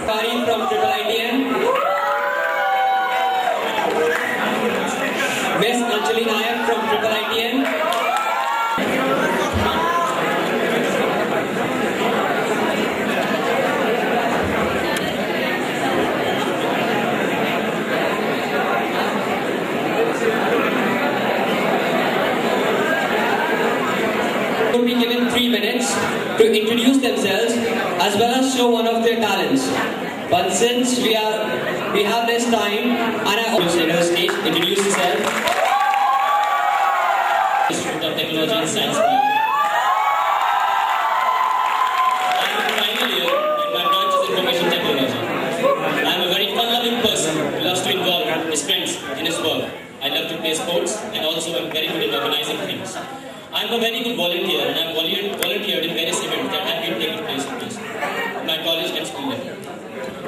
Kari from ABV-IIITM. Miss Anjali Nayak from ABV-IIITM. Will be given 3 minutes to introduce themselves as well as show one of their talents. But since we have less time, and I also on stage, introduce yourself. Institute of Technology and Science. I am in final year and my branch is Information Technology. I am a very fun-loving person who loves to involve his friends in his work. I love to play sports and also am very good at organizing things. I am a very good volunteer and I have volunteered in various events that have been taking place in my college and school level.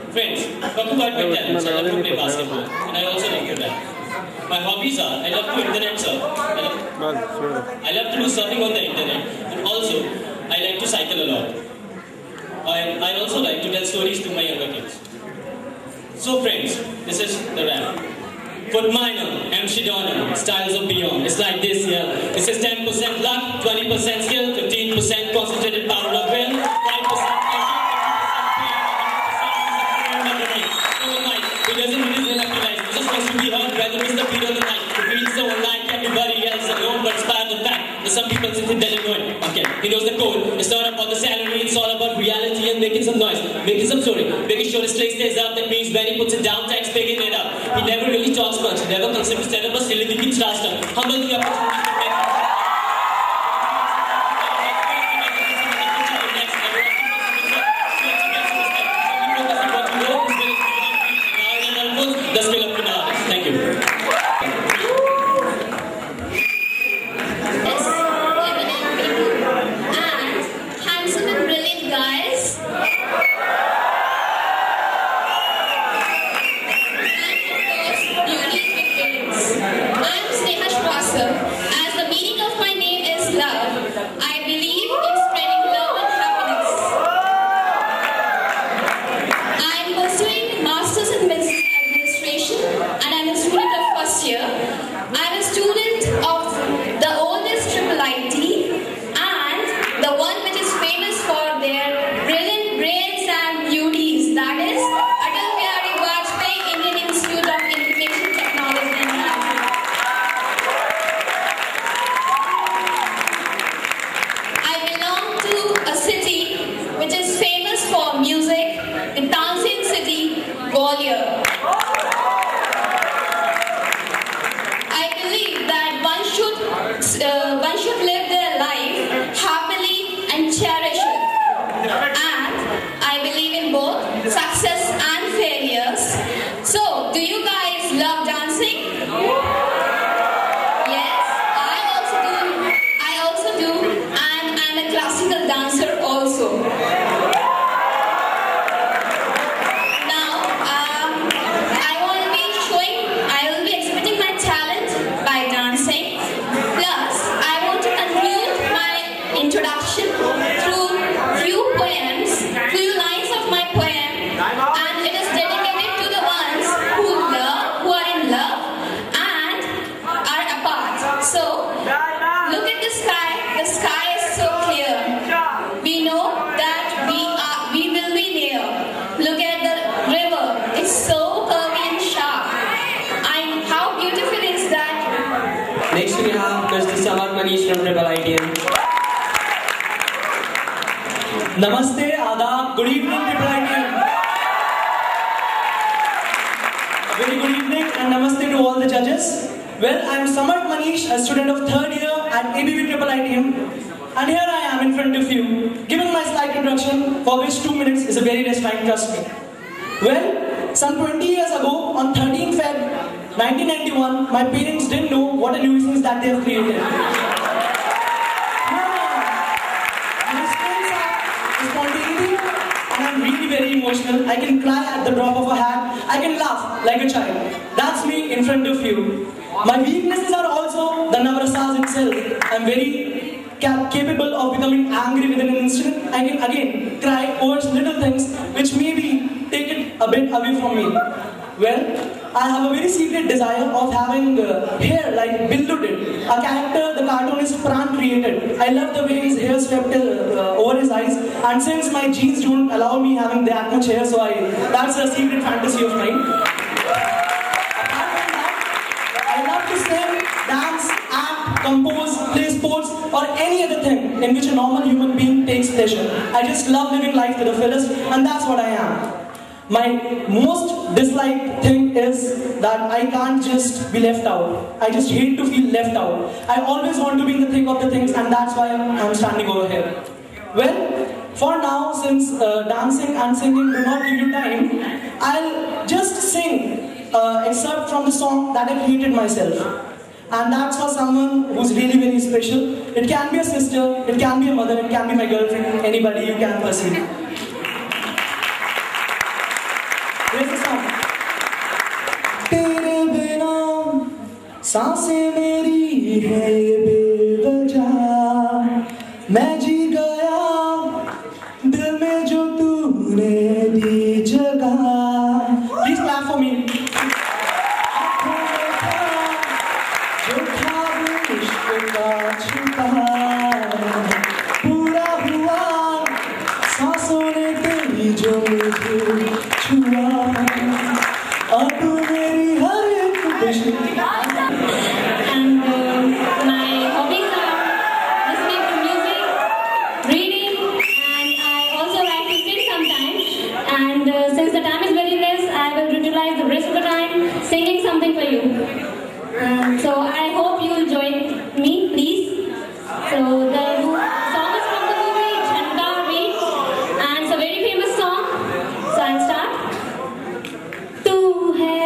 Friends, talking about my talents, I love to play basketball and I also love to rap. My hobbies are, I love to internet surf, I love to do surfing on the internet, and also I like to cycle a lot. I also like to tell stories to my younger kids. So friends, this is the rap. Foot minor, MC Donner, styles of beyond. It's like this, yeah. This is 10% luck, 20% skill, 15% concentrated power of will, 5% he doesn't really have to like, he just wants to be heard, whether it's the beat of the night. He feels so unlike everybody else alone, but inspired the fact that some people sit in Illinois. Okay, he knows the code. It's not about the salary, it's all about reality and making some noise, making some story, making sure his slate stays up. That means when he puts it down, text picking it up. He never really talks much, he never considers stand up, but still he keeps faster. Humble the opportunity to make the skill of an artist. Thank you. Yes, eminent people and handsome and brilliant guys. And of course, unique victims. I'm Sneha Shrivastava. As the meaning of my name is love, I believe in spreading love and happiness. I'm pursuing Masters in Business and I'm a student of first year. I'm a student of the oldest IIIT and the one which is famous for their brilliant brains and beauties, that is Atal Bihari Vajpayee Indian Institute of Information Technology and Science. I belong to a city which is famous for music, the dancing city, Gwalior. One should live their life happily and cherish it. And I believe in both success and failures. So, do you guys love dancing? Yes, I also do, and I'm a classical dancer also. Now, I will be exhibiting my talent by dancing. Plus, I want to conclude my introduction through few lines of my poem, and it is dedicated to the ones who are in love and are apart. So, look at the sky is so clear. We know that we will be near. Look at the river, it's so curvy and sharp. And how beautiful is that? Next we have Mr. Samarth Manish from ABV-IIITM. Namaste, Adab, good evening ABV-IIITM. Very good evening and namaste to all the judges. Well, I am Samarth Manish, a student of 3rd year at ABV-IIITM. And here I am in front of you, giving my slight introduction, for which 2 minutes is a very less time, trust me. Well, some 20 years ago, on 13th Feb 1991, my parents didn't know what a nuisance that they have created. My strengths are spontaneity, and I'm really very emotional. I can cry at the drop of a hat. I can laugh like a child. That's me in front of you. My weaknesses are also the Navrasas itself. I'm very capable of becoming angry within an instant. I can again cry over little things which may be taken a bit away from me? Well, I have a very secret desire of having hair like Billu did, a character the cartoonist Pran created. I love the way his hair swept over his eyes, and since my genes don't allow me having that much hair, so that's a secret fantasy of mine. Apart from that, I love to sing, dance, act, compose, play sports, or any other thing in which a normal human being takes pleasure. I just love living life to the fullest, and that's what I am. My most disliked thing is that I can't just be left out. I just hate to feel left out. I always want to be in the thick of the things, and that's why I'm standing over here. Well, for now, since dancing and singing do not give you time, I'll just sing excerpt from the song that I created myself. And that's for someone who's really very special. It can be a sister, it can be a mother, it can be my girlfriend, anybody you can perceive. Here's the song. तेरे बिना सांसें मेरी है ये बेवजह, मैं जी गया दिल में जो तूने दी जगह. Please clap for me. जो था इश्क का छिपा पूरा हुआ, सांसों ने तेरी जो मुझे छुआ. And my hobbies are listening to music, reading, and I also like to sing sometimes. And since the time is very less, I will utilize the rest of the time singing something for you. So I hope you will join me, please. So the song is from the movie Jhanda Veer, and it's a very famous song. So I'll start. Tu hai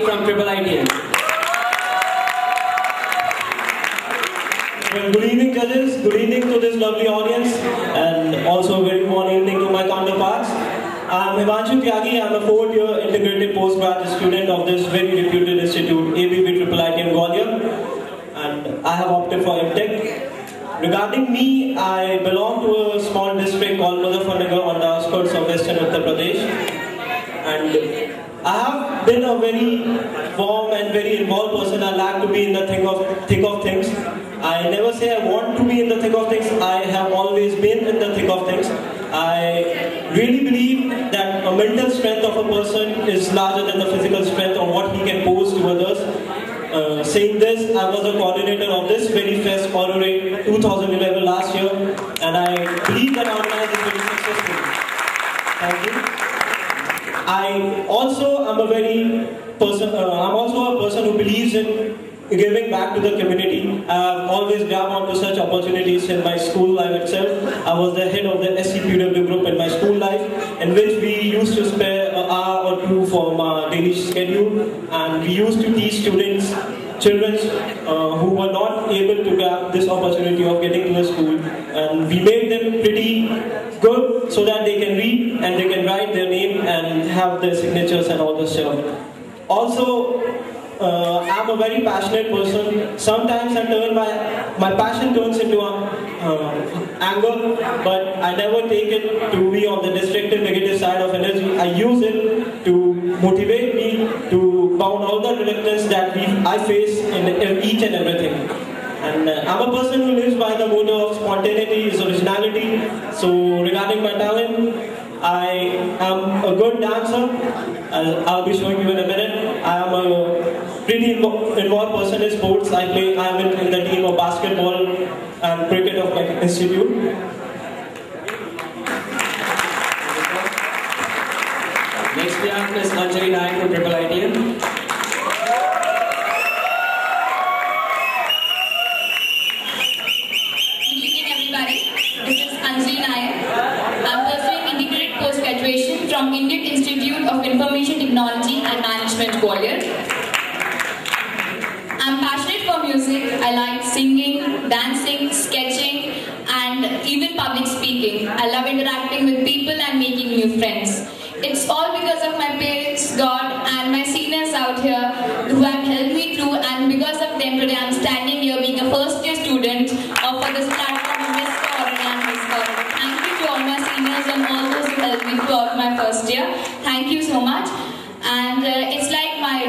from ABV-IIITM. Well, good evening, judges. Good evening to this lovely audience, and also a very warm evening to my counterparts. I'm Himanshu Tyagi. I'm a fourth-year integrated postgraduate student of this very reputed institute, ABV-IIITM Gwalior, and I have opted for MTech. Regarding me, I belong to a small district called Muzaffarnagar on the outskirts of Western Uttar Pradesh, and I have been a very warm and very involved person. I like to be in the thick of things. I never say I want to be in the thick of things. I have always been in the thick of things. I really believe that a mental strength of a person is larger than the physical strength of what he can pose to others. Saying this, I was a coordinator of this very fest, Aurora 2011 last year, and I believe that our organization is very successful. Thank you. I also am I'm also a person who believes in giving back to the community. I've always grabbed onto such opportunities in my school life itself. I was the head of the SCPW group in my school life, in which we used to spare an hour or two from our daily schedule, and we used to teach children who were not able to grab this opportunity of getting to the school, and we made them pretty good so that they can read and they can write their name and have their signatures and all this stuff. Also, I'm a very passionate person. Sometimes my passion turns into anger, but I never take it to be on the destructive negative side of energy. I use it to motivate me to bound all the reluctance that I face in each and everything. And I'm a person who lives by the motto of spontaneity is originality. So regarding my talent, I am a good dancer. I'll be showing you in a minute. I am a pretty involved person in sports. I am in the team of basketball and cricket of my institute. Next we have Ms. Anjali Nayak from ABV-IIITM. From Indian Institute of Information Technology and Management, Gwalior. I'm passionate for music. I like singing, dancing, sketching, and even public speaking. I love interacting with people and making new friends. It's all because of my parents, God, and my seniors out here who have helped me through, and because of them today I'm standing here being a first-year student for this platform of Miss Aurora and Miss Aurora. Thank you to all my seniors and all those who helped me throughout my first year. Thank you so much. And it's like my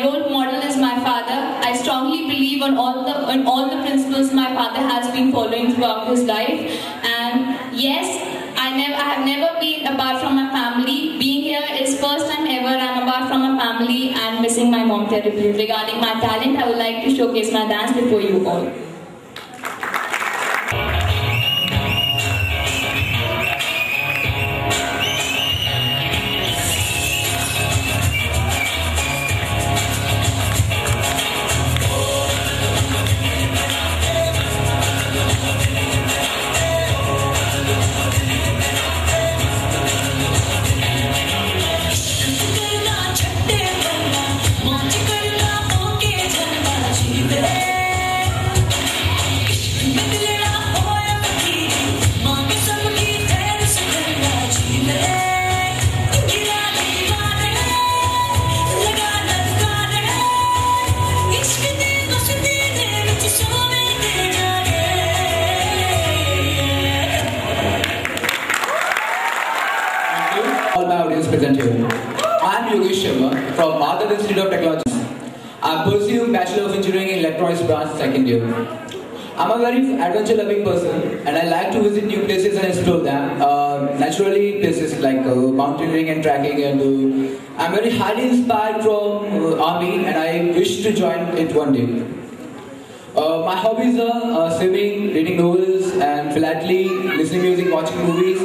role model is my father. I strongly believe on all the principles my father has been following throughout his life. And yes, I have never been apart from my family. Being here is first time ever I'm apart from my family and missing my mom terribly. Regarding my talent, I would like to showcase my dance before you all. From Institute of Technology. I'm pursuing Bachelor of Engineering in Electronics branch second year. I'm a very adventure-loving person and I like to visit new places and explore them. Naturally, places like mountaineering and trekking, and I'm very highly inspired from Army and I wish to join it one day. My hobbies are swimming, reading novels and philately, listening music, watching movies.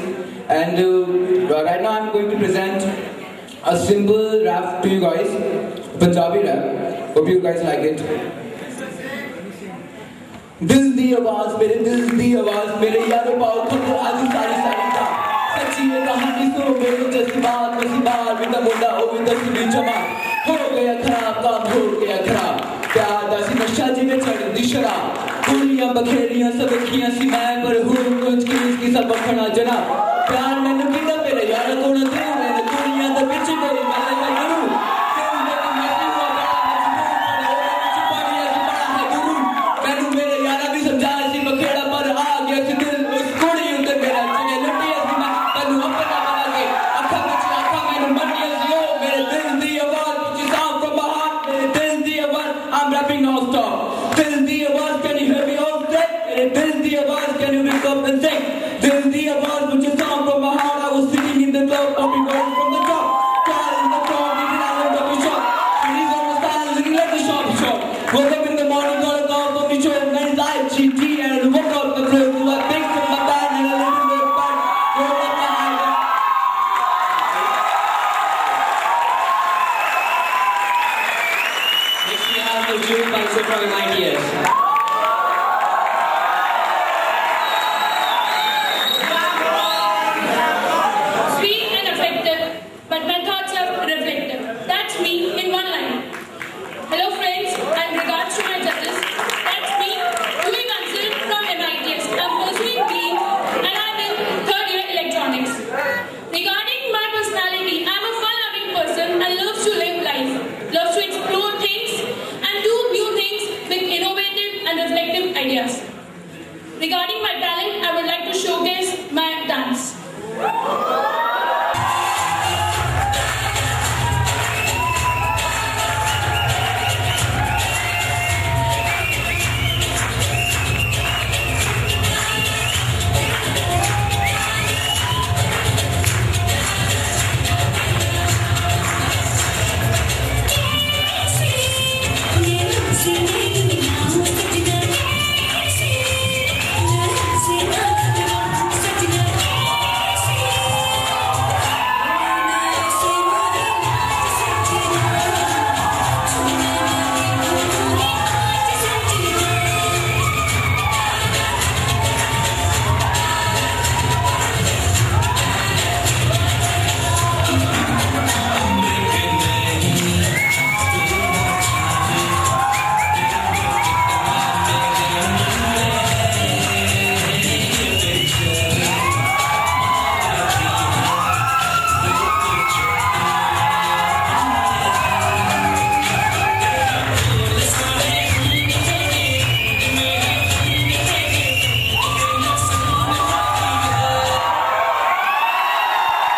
And right now I'm going to present a simple rap to you guys, Punjabi rap. Hope you guys like it. दिल दी आवाज मेरे दिल दी आवाज मेरे यारों पाओ खुद आज सारी सारी का सच्ची ये कहानी सुनो मेरे जज्बात मसीबात विदा मुंडा ओ विदा सुनी जमा हो गया खराब काम हो गया खराब प्यार दा सी नशा जिवें चढ़दी शराब कुड़ियां बखेरियां सब अखियां सी मैं पर हूं कुछ की सब बखना जना प्यार मैनू किदा मेरे यार कोण दे मैंने कुड़ियां दा विच गई मैं करूं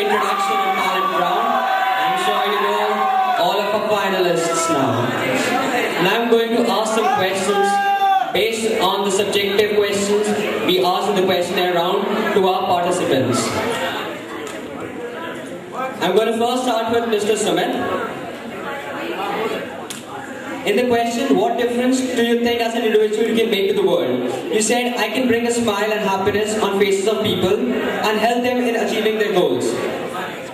introduction and talent round. I'm sure you know all of our finalists now. And I'm going to ask some questions based on the subjective questions we asked in the questionnaire round to our participants. I'm going to first start with Mr. Sumit. In the question, what difference do you think as an individual you can make to the world? You said, I can bring a smile and happiness on faces of people and help them in achieving their goals.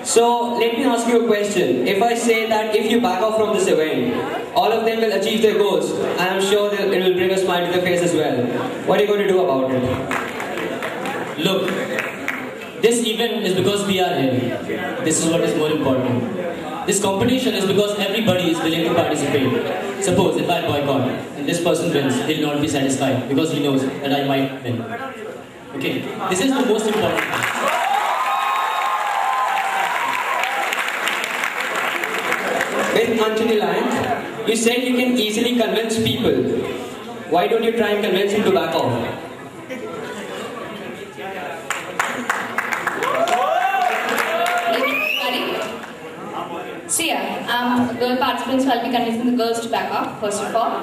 So, let me ask you a question. If I say that if you back off from this event, all of them will achieve their goals, and I'm sure that it will bring a smile to their face as well. What are you going to do about it? Look, this event is because we are here. This is what is more important. This competition is because everybody is willing to participate. Suppose if I boycott and this person wins, he'll not be satisfied because he knows that I might win. Okay, this is the most important thing. With Anjali Lyons, you said you can easily convince people. Why don't you try and convince him to back off? See, girl participants, so I'll be convincing the girls to back off, first of all,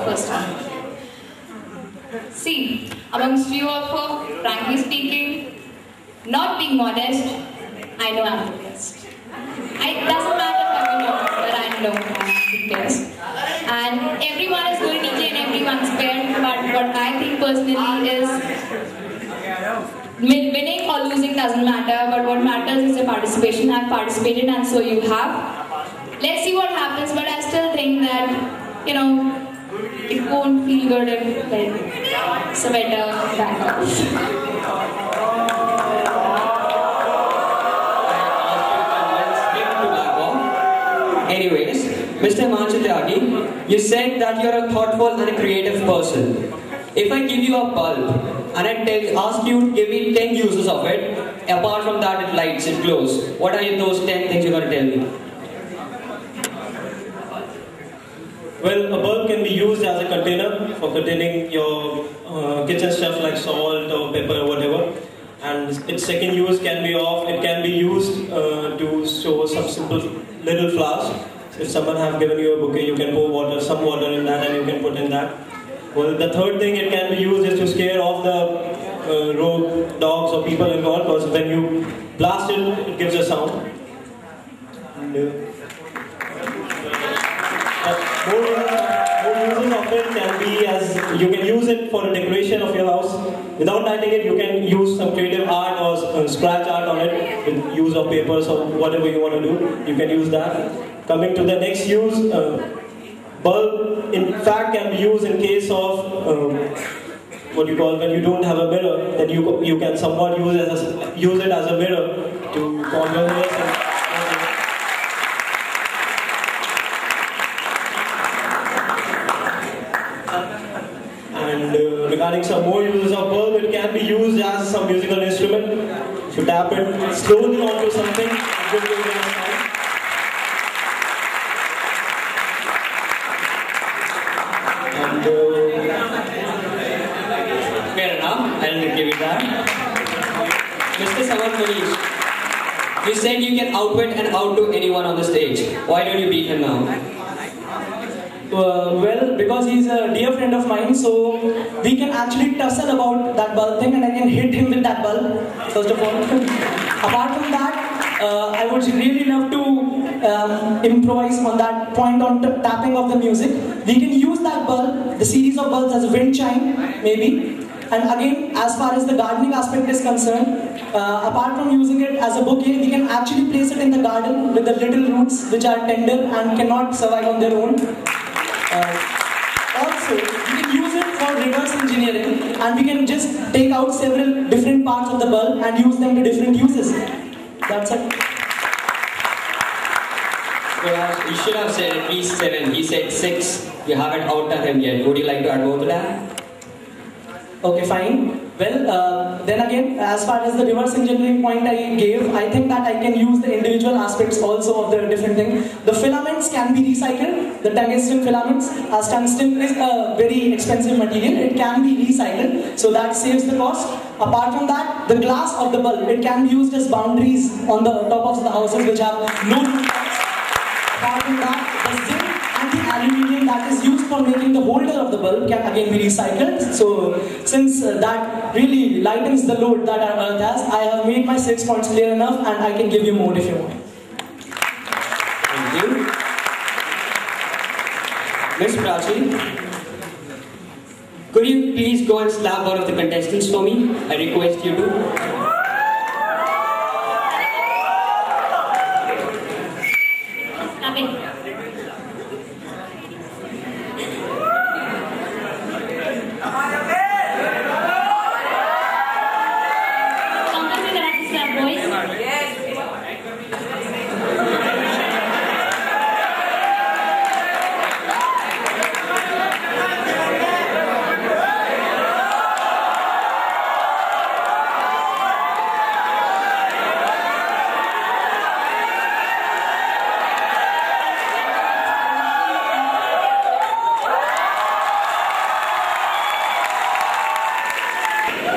first time. See, amongst you all, frankly speaking, not being modest, I know I'm the best. It doesn't matter how you know, but I know I'm the best. And everyone is good at each and everyone's fair, but what I think personally is winning or losing doesn't matter, but what matters is the participation. I've participated and so you have. Let's see what happens, but I still think that, you know, it won't feel good if, like, so better back off. Anyways, Mr. Manchatyagi, you said that you're a thoughtful and a creative person. If I give you a bulb and I ask you to give me 10 uses of it, apart from that it lights, it glows, what are those 10 things you're going to tell me? Well, a bulb can be used as a container for containing your kitchen stuff like salt or pepper or whatever. And its second use can be it can be used to store some simple little flowers. If someone have given you a bouquet, you can pour some water in that and you can put in that. Well, the third thing it can be used is to scare off the rogue dogs or people involved, because when you blast it, it gives a sound. And, more uses of it can be as you can use it for the decoration of your house. Without lighting it, you can use some creative art or scratch art on it with use of papers or whatever you want to do. You can use that. Coming to the next use, bulb in fact can be used in case of what you call when you don't have a mirror, then you can somewhat use it as a mirror to comb your hair. Regarding some more uses of bulb, it can be used as some musical instrument. If you tap it slowly onto something, it gives you a sound. And fair enough, I'll give you that. Mr. Saman Manish, you said you can outwit and outdo anyone on the stage. Why don't you beat him now? Well, because he's a dear friend of mine, so we can actually tussle about that bulb thing and I can hit him with that bulb, first of all. Apart from that, I would really love to improvise on that point on tapping of the music. We can use that bulb, the series of bulbs, as a wind chime, maybe. And again, as far as the gardening aspect is concerned, apart from using it as a bouquet, we can actually place it in the garden with the little roots which are tender and cannot survive on their own. Also, we can use it for reverse engineering and we can just take out several different parts of the bulb and use them to different uses. That's it. Well, you should have said at least 7. He said 6. You haven't outdone him yet. Would you like to add more to that? Okay, fine. Well, then again, as far as the reverse engineering point I gave, I think that I can use the individual aspects also of the different thing. The filaments can be recycled, the tungsten filaments, as tungsten is a very expensive material, it can be recycled, so that saves the cost. Apart from that, the glass of the bulb, it can be used as boundaries on the top of the houses which have no rooftops. Apart from that, the zinc and the aluminium that is used for making the holder of the bulb can again be recycled. So, since that really lightens the load that our earth has, I have made my 6 points clear enough, and I can give you more if you want. Thank you. Miss Prachi, could you please go and slap one of the contestants for me? I request you to.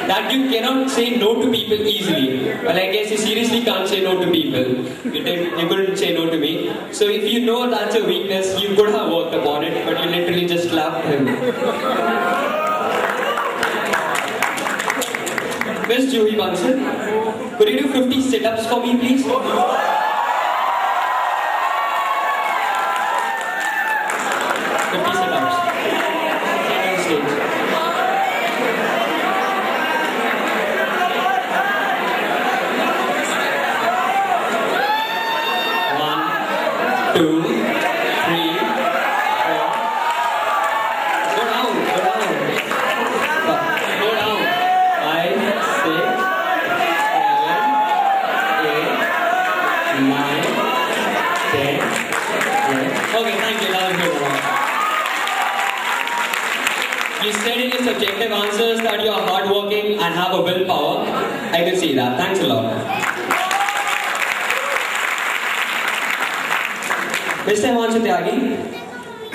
That you cannot say no to people easily. Well, I guess you seriously can't say no to people. You couldn't say no to me. So if you know that's a weakness, you could have worked upon it, but you literally just slapped him. Miss Juhi Bansal, could you do 50 sit-ups for me, please? 50 sit-ups. Stand on stage. Two, three, four. Go down, go down. Go down. 5, 6, 7, 8, 9, 10, 11. Okay, thank you. That was good. You said in your subjective answers that you are hardworking and have a willpower. I can see that. Thanks a lot. Mr. Himanshu Tyagi,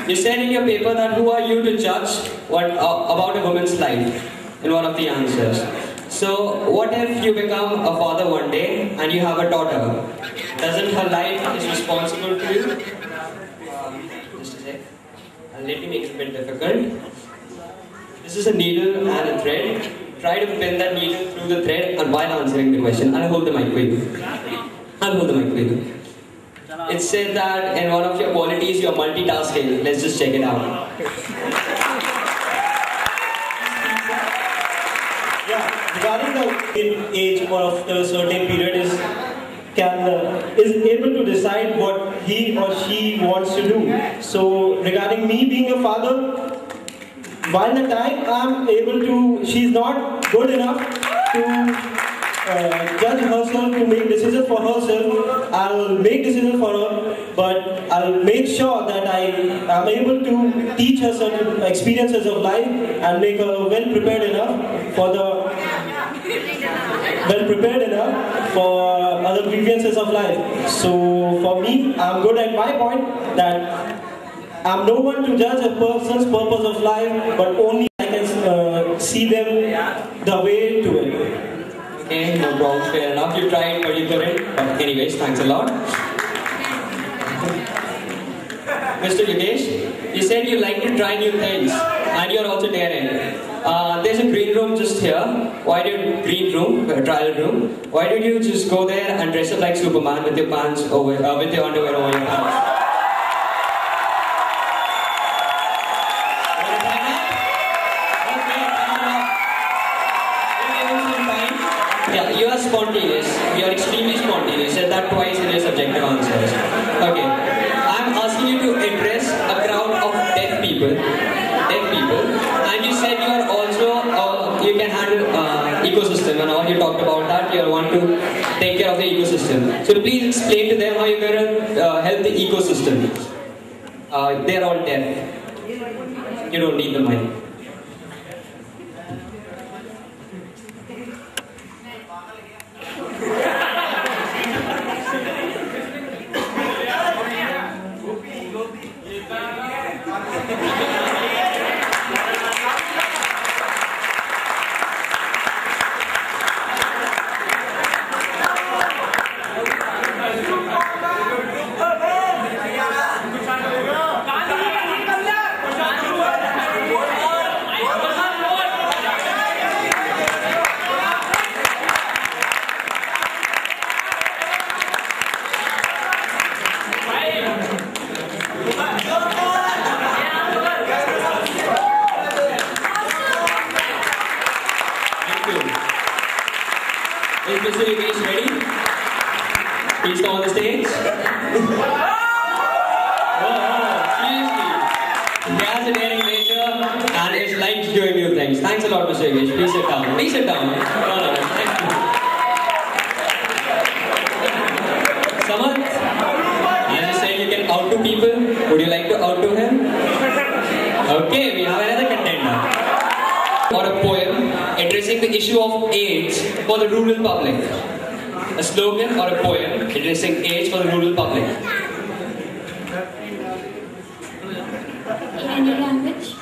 you said in your paper that who are you to judge about a woman's life in one of the answers. So, what if you become a father one day and you have a daughter? Doesn't her life is responsible to you? Just a sec. Let me make it a bit difficult. This is a needle and a thread. Try to pin that needle through the thread and while answering the question. I'll hold the mic for you. I'll hold the mic for you. It said that in one of your qualities you're multitasking. Let's just check it out. Yeah, regarding the age or of a certain period is able to decide what he or she wants to do. So regarding me being a father, by the time I'm able to, she's not good enough to judge herself, to make decisions for herself. I'll make decisions for her, but I'll make sure that I am able to teach her certain experiences of life and make her well prepared enough for other grievances of life. So for me, I'm good at my point that I'm no one to judge a person's purpose of life, but only I can see them the way to it. Okay, no problem, fair enough. You tried, but you couldn't. But anyways, thanks a lot. Mr. Yogesh, you said you like to try new things, and you're also daring. There's a green room just here. Why did green room, trial room? Why did you just go there and dress up like Superman with your pants over, with your underwear over your pants? Yeah, you are spontaneous. You are extremely spontaneous. You said that twice in your subjective answers. Okay. I'm asking you to address a crowd of deaf people. And you said you are also, you can handle ecosystem and all. You talked about that. You want to take care of the ecosystem. So please explain to them how you're going to help the ecosystem. They're all deaf. You don't need the mic. Is Mr. Yogesh ready? Please come on the stage. Seriously. He has a daring nature and is likes doing new things. Thanks a lot, Mr. Yogesh. Please sit down. Please sit down. No, thank you. Samarth, I just said you can outdo people. Would you like to outdo him? Okay, we have another contender. Or a poem addressing the issue of AIDS for the rural public. A slogan or a poem addressing AIDS for the rural public. In any language?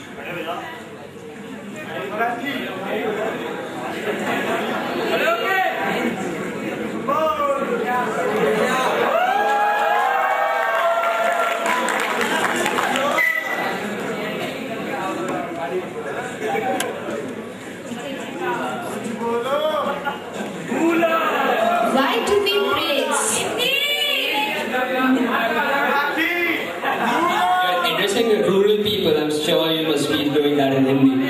Why do we praise? You're addressing the rural people. I'm sure you must be doing that in Hindi.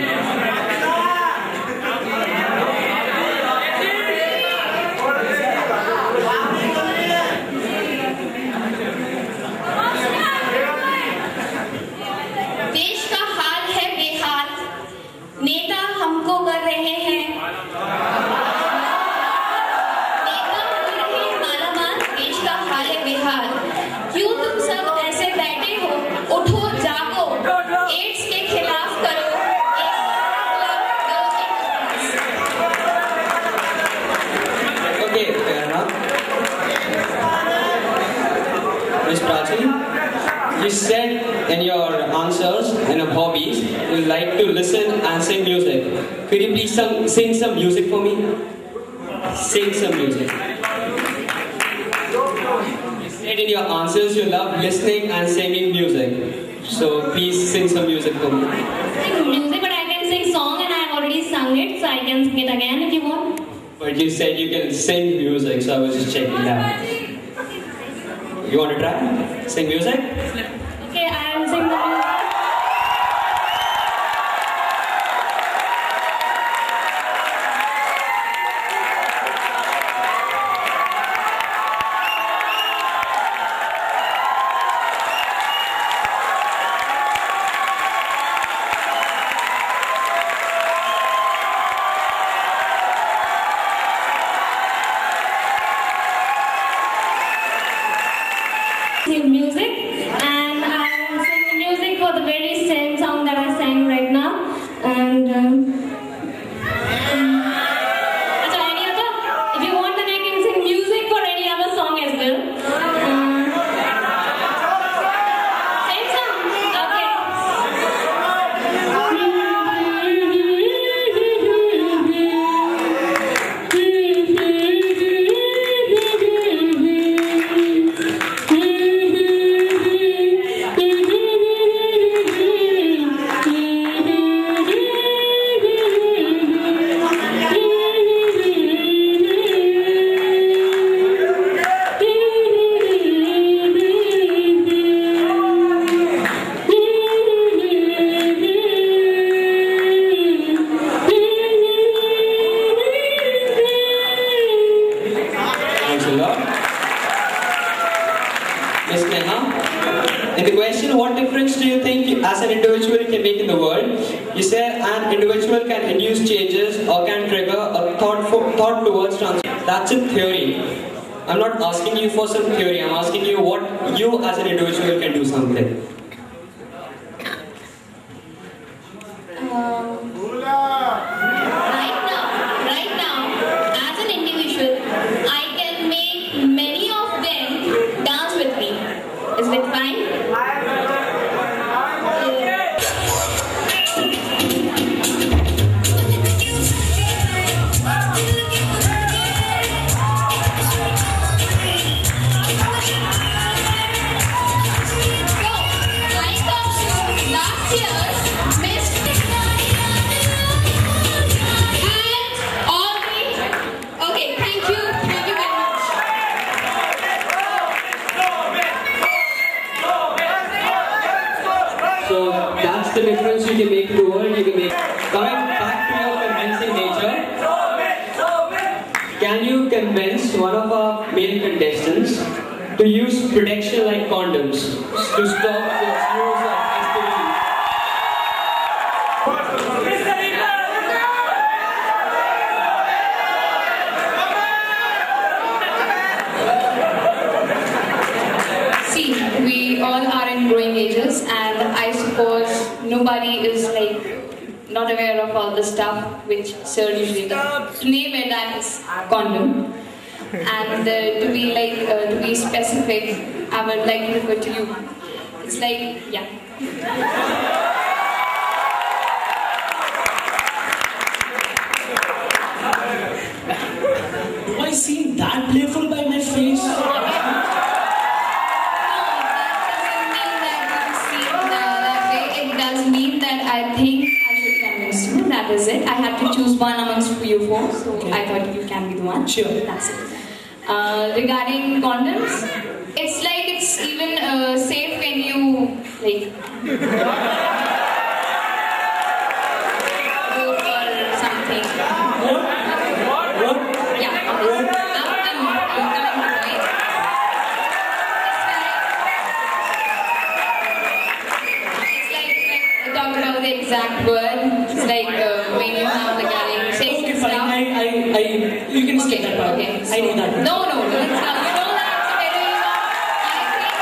देश का हाल है बेहाल, नेता हमको कर रहे हैं मालामाल। देश का हाल है बेहाल, क्यों तुम सब ऐसे बैठे हो? उठो जागो, एड्स के खिलाफ करो Okay, fair enough. Ms. Prachi, you said in your answers and your hobbies you like to listen and sing music. Could you please sing some music for me? Sing some music. You said in your answers you love listening and singing music. So please sing some music for me. sing music, but I can sing song and I have already sung it, so I can sing it again if you want. But you said you can sing music, so I was just checking that. You want to try? Sing music? Okay, I will sing the music. Sing music, and I will sing music for the very same song that I sang right now. And अच्छा, any other? If you want, then I can sing music for any other song as well. Same song? Okay. Thanks a lot. Ms. Neha, in the question, what difference do you think as an individual can make in the world? You said an individual can induce changes or can trigger a thought towards transformation. That's a theory. I'm not asking you for some theory. I'm asking you what you as an individual can do something. Right now, as an individual, I can make many of them dance with me. Is it fine? Go! can you convince one of our male contestants to use protection like condoms to stop the use of STDs? See, we all are in growing ages, and I suppose nobody is not aware of all the stuff which sir usually does. To name it, that is condom. And to be specific, I would like to refer to you. It's yeah. Do I seem that playful by my face? I think I should convince you. That is it. I had to choose one amongst you four, so okay. I thought you can be the one. Sure. That's it. Regarding condoms, it's even safe when you go for something. What? Yeah. I'm coming to it. Talk about the exact word. It's when you have the garlic sex Okay, and fine. stuff. You can skip that part. Okay. I know that. No, it's not. You know that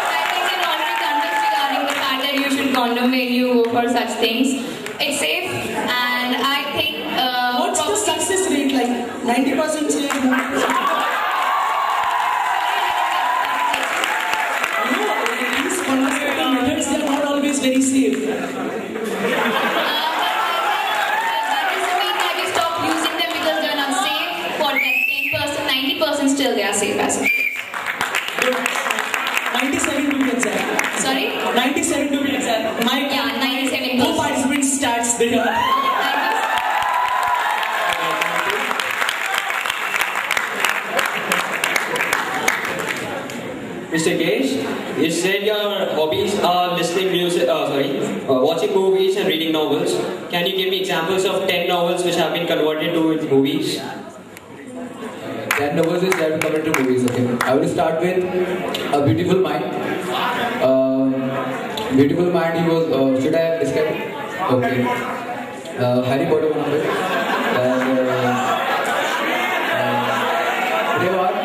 I think you're already convinced regarding the fact that you should condom when you go for such things. It's safe, and I think. What's the success rate like? 90% safe, 90%. These contraceptive methods, they are not always very safe. That doesn't mean that we stop using them because they're not safe. For that 10%, 90% still they are safe as well. 97 to be exact. Sorry? 97 to be exact. 97%. Co-participant stats there. Mr. Gage, you said your hobbies are watching movies and reading novels. Can you give me examples of 10 novels which have been converted to movies? 10 novels which have been converted to movies, okay. I will start with A Beautiful Mind. Beautiful Mind, he was, should I have described it? Okay. Harry Potter, one of it. Braveheart.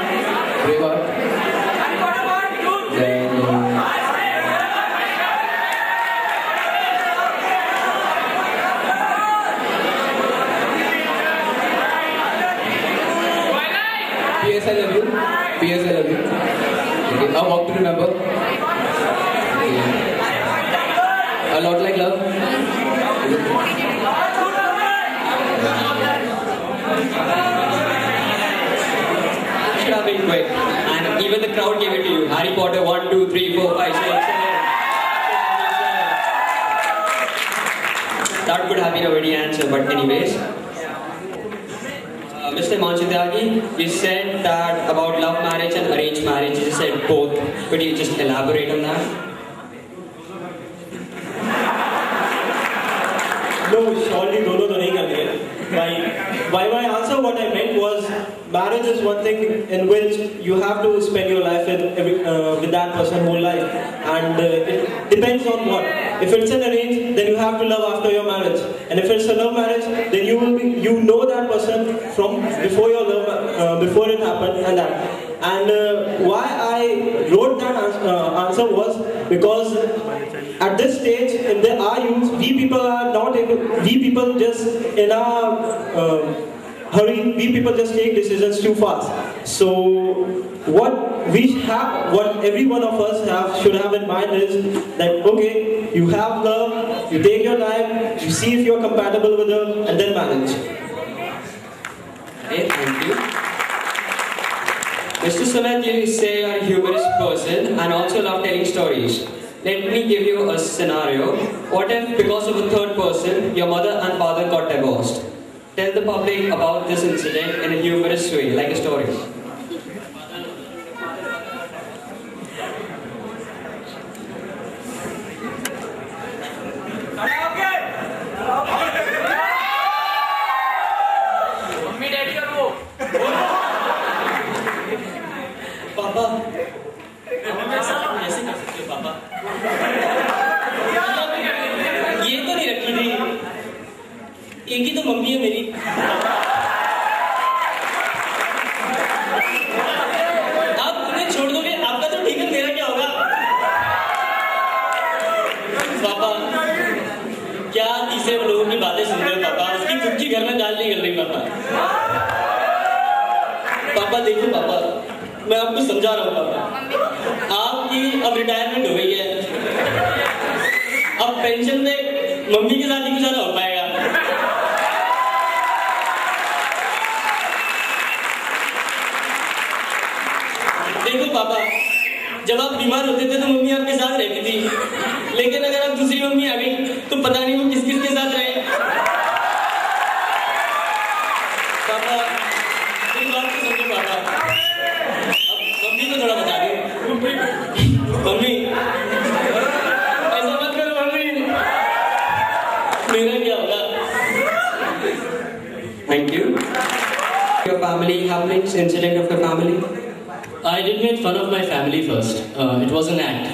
P.S. I love you. Okay. A Walk to Remember. Okay. A Lot Like Love. Should have been quick. And even the crowd gave it to you. Harry Potter 1, 2, 3, 4, 5, 6, 7. That could have been a ready answer, but anyways. Mr. Manchutyagi, you said that about love marriage and arranged marriage, you said both. Could you just elaborate on that? No, surely dono to nahi karni hai. By my answer, what I meant was marriage is one thing in which you have to spend your life with that person whole life, and it depends on what. If it's an arranged, then you have to love after your marriage, and if it's a love marriage, then you know that person from before your love before it happened and that. And why I wrote that answer was because at this stage in our youth, we people are not able. We people just in our hurry. We people just take decisions too fast. So what every one of us should have in mind is that okay, you have love, you take your time, you see if you're compatible with her, and then marriage. Okay, thank you. Mr. Sumit, you say you're a humorous person and also love telling stories. Let me give you a scenario. What if, because of a third person, your mother and father got divorced? Tell the public about this incident in a humorous way, like a story. आप उन्हें छोड़ दोगे, आपका तो ठीक है, मेरा क्या होगा? पापा, क्या तीसरे लोगों की बातें सुन रहे हो पापा? उसकी खुद की घर में दाल नहीं गल रही पापा। पापा देखो पापा, मैं आपको समझा रहा हूँ पापा, आपकी अब रिटायरमेंट हो गई है, अब पेंशन में मम्मी के साथ ही गुजारा हो पाएगा। देखो पापा, जब आप बीमार होते थे तो मम्मी आपके साथ रहती थी, लेकिन अगर आप दूसरी मम्मी आ गई तो पता नहीं वो किस किस के साथ रहे। पापा मेरी बात तो समझो पापा, अब मम्मी को थोड़ा बता दो। मम्मी ऐसा मत करो मम्मी, मेरा क्या होगा? Thank you. Your family happenings, incident of your family? I did make fun of my family first. It was an act.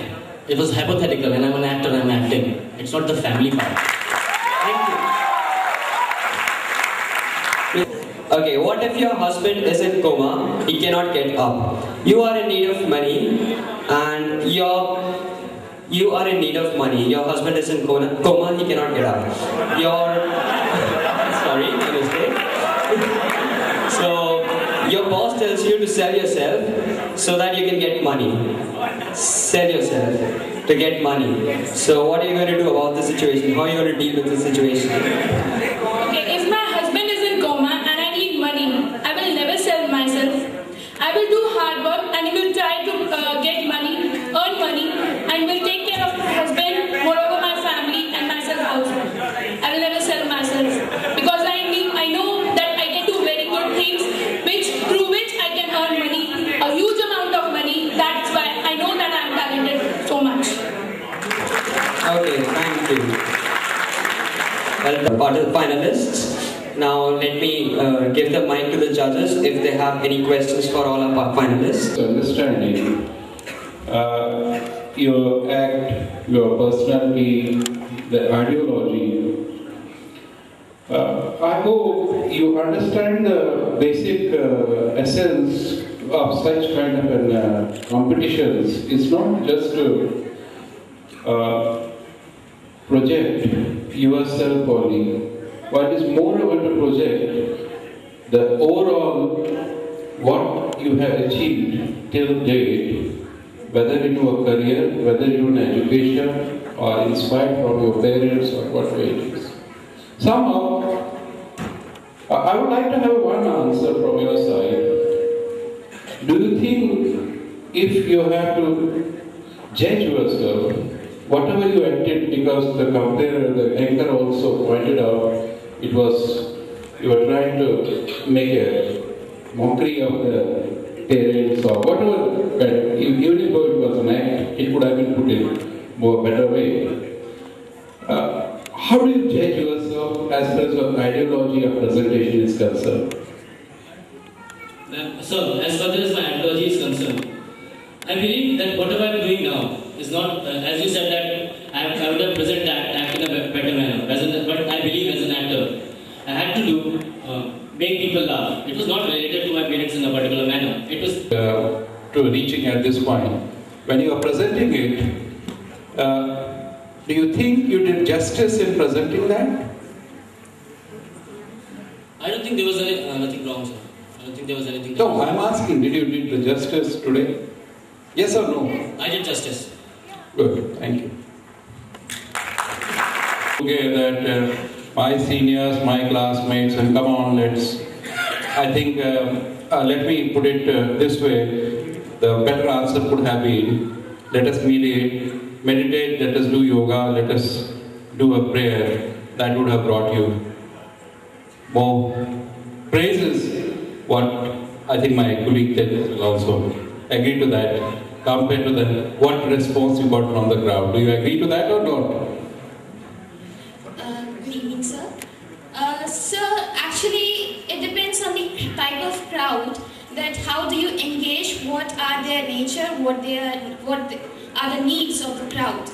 It was hypothetical, and I'm an actor, I'm acting. It's not the family part. Thank you. Okay, what if your husband is in coma, he cannot get up? You are in need of money, and you are in need of money. Your husband is in coma, he cannot get up. Sorry, my mistake. So, your boss tells you to sell yourself so that you can get money. Sell yourself to get money. So, what are you going to do about the situation? How are you going to deal with the situation? Okay, if my husband is in coma and I need money, I will never sell myself. I will do hard work and he will try to get money, earn money, and will take care of my husband, moreover my family and myself also. I will never sell myself because I know that I can do very good things through which I can earn money, a huge amount of money. That's why I know that I am talented so much. Okay, thank you. Well, part of the finalists. Now let me give the mic to the judges if they have any questions for all our finalists. Understanding your act, your personality, the ideology. I hope you understand the basic essence of such kind of competitions. It's not just to project yourself only. What is more about the project, the overall what you have achieved till date, whether in your career, whether in education, or inspired from your parents or whatever it is. Somehow, I would like to have one answer from your side. Do you think if you have to judge yourself, whatever you acted, because the comparer, the anchor also pointed out, you were trying to make a mockery of the parents or whatever, but even if it was an act, it could have been put in more better way. How do you judge yourself as far as your ideology of presentation is concerned? So, as far as my ideology is concerned, I believe that whatever I'm doing now is not, as you said that I would have presented that act in a better manner, but I believe as an actor, I had to do, make people laugh. It was not related to my parents in a particular manner. It was... To reaching at this point, when you are presenting it, do you think you did justice in presenting that? I don't think there was nothing wrong, sir. I don't think there was anything No, wrong. I'm asking, did you do justice today? Yes or no? I did justice. Good, thank you. Okay, that my seniors, my classmates, and come on, I think, let me put it this way, the better answer could have been, let us meditate, let us do yoga, let us do a prayer. That would have brought you more praises. What I think my colleague will also agree to that, compared to what response you got from the crowd. Do you agree to that or not? Good evening, sir. Sir, actually, it depends on the type of crowd, that how do you engage, what are their nature, what are the needs of the crowd.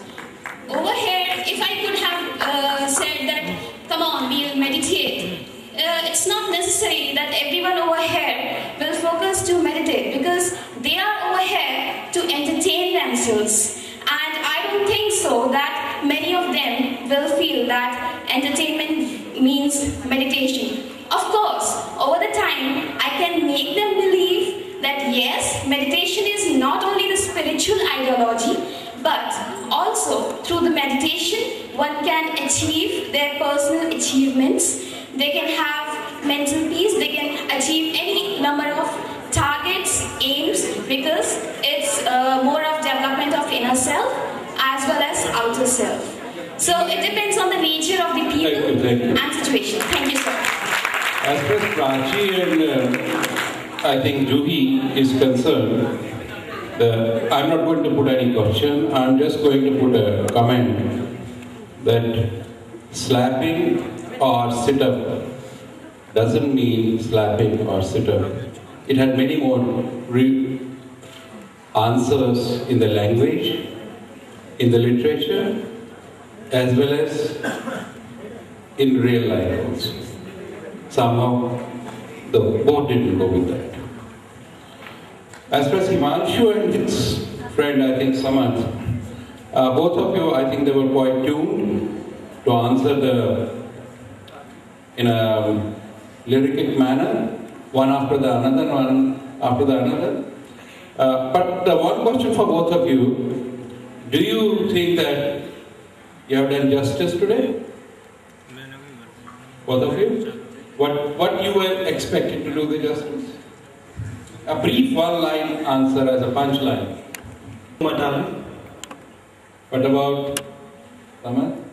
Over here, if I could have said that, come on, we'll meditate, it's not necessary that everyone over here will focus to meditate. limited because they are over here to entertain themselves. And I don't think so that many of them will feel that entertainment means meditation. Of course, over the time, I can make them believe that yes, meditation is not only the spiritual ideology, but also through the meditation, one can achieve their personal achievements. They can have mental peace, they can achieve any number of targets, aims, because it's more of development of inner self as well as outer self. So it depends on the nature of the people and situation. Thank you, sir. As far as Prachi and I think Juhi is concerned, I'm not going to put any question, I'm just going to put a comment that slapping or sit-up doesn't mean slapping or sit-up. It had many more answers in the language, in the literature, as well as in real life also. Somehow, the boat didn't go with that. As far as Himanshu and his friend, I think Samant, both of you, I think they were quite tuned to answer in a lyrical manner, one after the another. But the one question for both of you, do you think that you have done justice today? Both of you? What you were expected to do the justice? A brief one-line answer as a punchline. Madam. What about Raman?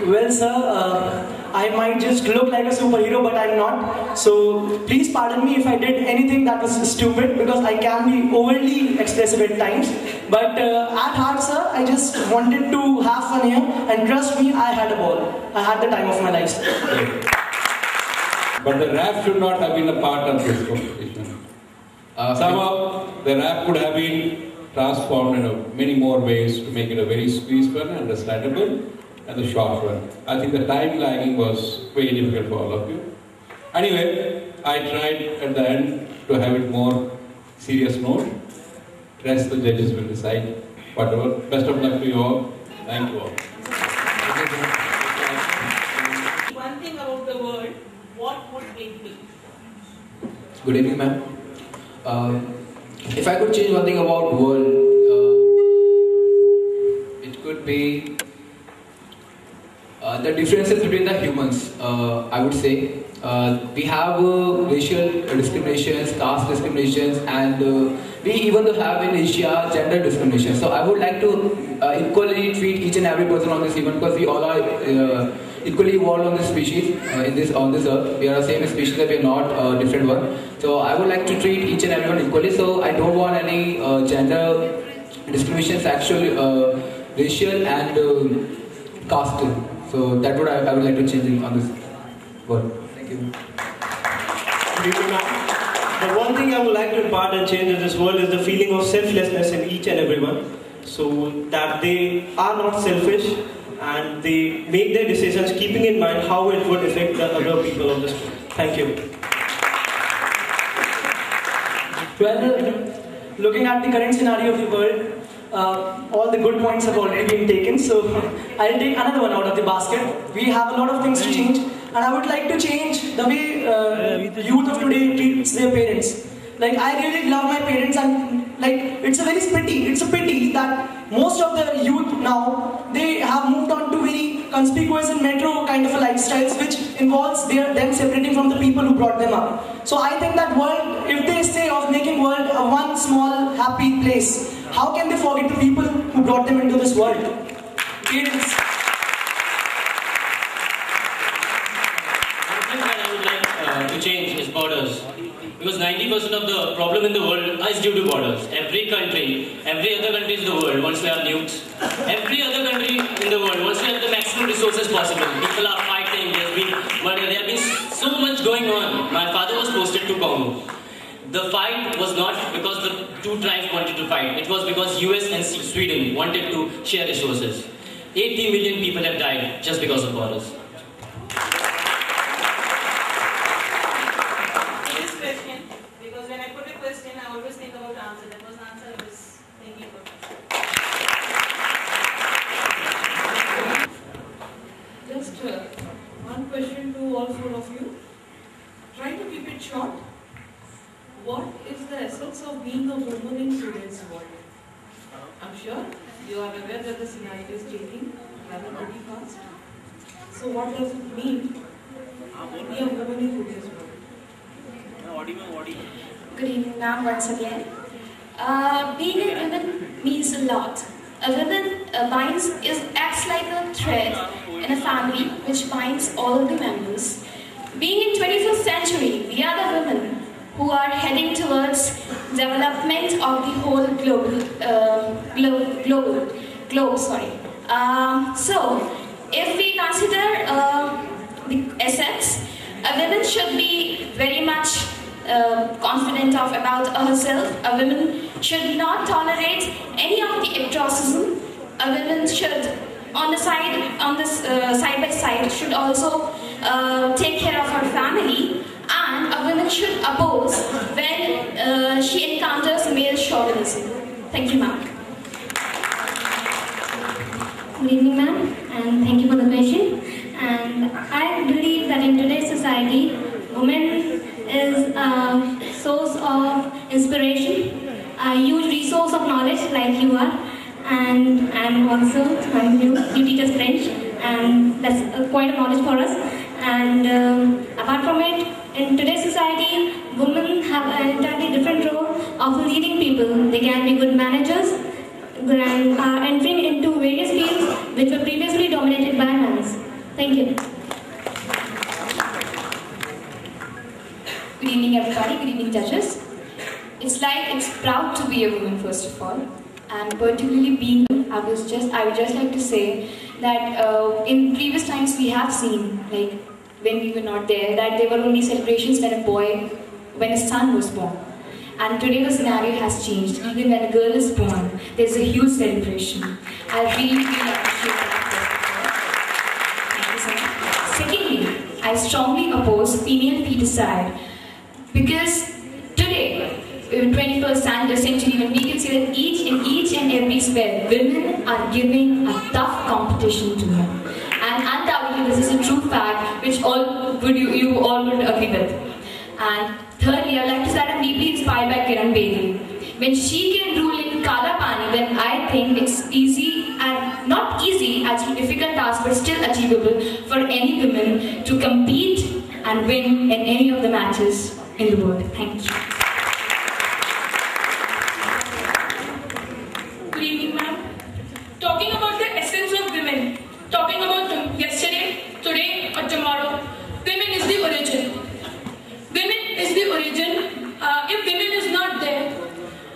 Well, sir, I might just look like a superhero, but I'm not. So please pardon me if I did anything that was stupid, because I can be overly expressive at times. But at heart, sir, I just wanted to have fun here, and trust me, I had a ball. I had the time of my life, sir. But the rap should not have been a part of this competition. Somehow, the rap could have been transformed in many more ways to make it a very squeezed one, understandable, and the short one. I think the time lagging was very difficult for all of you. Anyway, I tried at the end to have it more serious note. Rest the judges will decide. Whatever. Best of luck to you all. Thank you all. One thing about the world, what would it be? Good evening, ma'am. If I could change one thing about the world, it could be the differences between the humans. I would say we have racial discriminations, caste discriminations, and we even have in Asia gender discrimination. So I would like to equally treat each and every person on this event, because we all are equally evolved on this species, on this earth. We are the same species, that we are not a different one. So I would like to treat each and everyone equally. So I don't want any gender discrimination, sexual, racial, and caste. So that would I would like to change on this world. Thank you. The one thing I would like to impart and change in this world is the feeling of selflessness in each and everyone, so that they are not selfish and they make their decisions keeping in mind how it would affect the other people of this world. Thank you. Well, looking at the current scenario of the world, all the good points have already been taken, so I'll take another one out of the basket. We have a lot of things to change, and I would like to change the way youth of today treats their parents. Like, I really love my parents, and like, it's a pity that most of the youth now, they have moved on to very conspicuous and metro kind of a lifestyles, which involves them separating from the people who brought them up. So I think that world, if they say of making world a one small happy place, how can they forget the people who brought them into this world? Parents. One thing that I would like to change is borders. Because 90% of the problem in the world is due to borders. Every other country in the world wants to have nukes. Every other country in the world wants to have the maximum resources possible. People are fighting, there has been so much going on. My father was posted to Congo. The fight was not because the two tribes wanted to fight. It was because US and Sweden wanted to share resources. 80 million people have died just because of borders. it short. What is the essence of being a woman in today's world? I'm sure you are aware that the scenario is changing rather pretty fast. So what does it mean to be a woman in today's world? Good evening, ma'am, once again. Being a woman means a lot. A woman acts like a thread in a family which binds all the members. Being in 21st century, we are the women who are heading towards development of the whole globe. So, if we consider the essence, a woman should be very much confident about herself. A woman should not tolerate any of the atrocities. A woman should, side by side, should also take care of her family, and a woman should oppose when she encounters male chauvinism. Thank you, ma'am. Good evening, ma'am, and thank you for the question. And I believe that in today's society, women is a source of inspiration, a huge resource of knowledge like you are, and also you teach us French, and that's quite a knowledge for us. And apart from it, in today's society, women have an entirely different role of leading people. They can be good managers and are entering into various fields which were previously dominated by men. Thank you. Good evening, everybody. Good evening, judges. It's proud to be a woman, first of all, and particularly being. I would just like to say that in previous times we have seen, like when we were not there, that there were only celebrations when a son was born. And today the scenario has changed. Even when a girl is born, there's a huge celebration. I really appreciate that. Secondly, I strongly oppose female feticide, because today, in 21st century, when we can see that in each and every sphere, women are giving a tough competition to men. And undoubtedly, this is a true fact which you all would agree with. And thirdly, I would like to say that I'm deeply inspired by Kiran Bedi. When she can rule in Kala Pani, then I think it's easy, and not easy, actually difficult task, but still achievable for any woman to compete and win in any of the matches in the world. Thank you. Good evening, ma'am. Talking about the essence of women, talking about yesterday, today, or tomorrow, women is the origin. Women is the origin. If women is not there,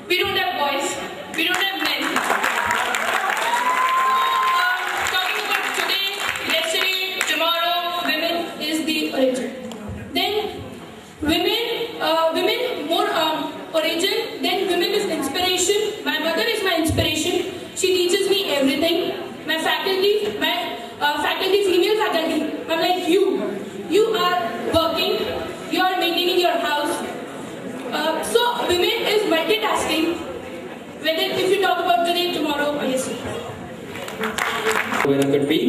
we don't have boys, we don't have men. Talking about today, yesterday, tomorrow, women is the origin. Then women more origin. Then women is inspiration. My mother is my inspiration. She teaches me everything. My faculty, female faculty. I'm like you are working. You are maintaining your house. So women is multitasking. Whether if you talk about today, tomorrow, or yesterday. Winner could be.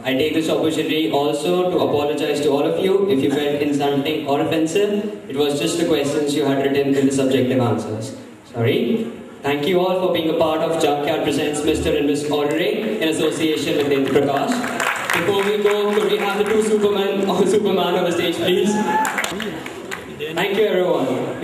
I take this opportunity also to apologize to all of you if you felt insulting or offensive. It was just the questions you had written in the subjective answers. Sorry. Thank you all for being a part of Junkyard Presents Mr. and Miss Aurora in association with Nitya Prakash. Before we go, could we have the two Superman on the stage, please? Thank you, everyone.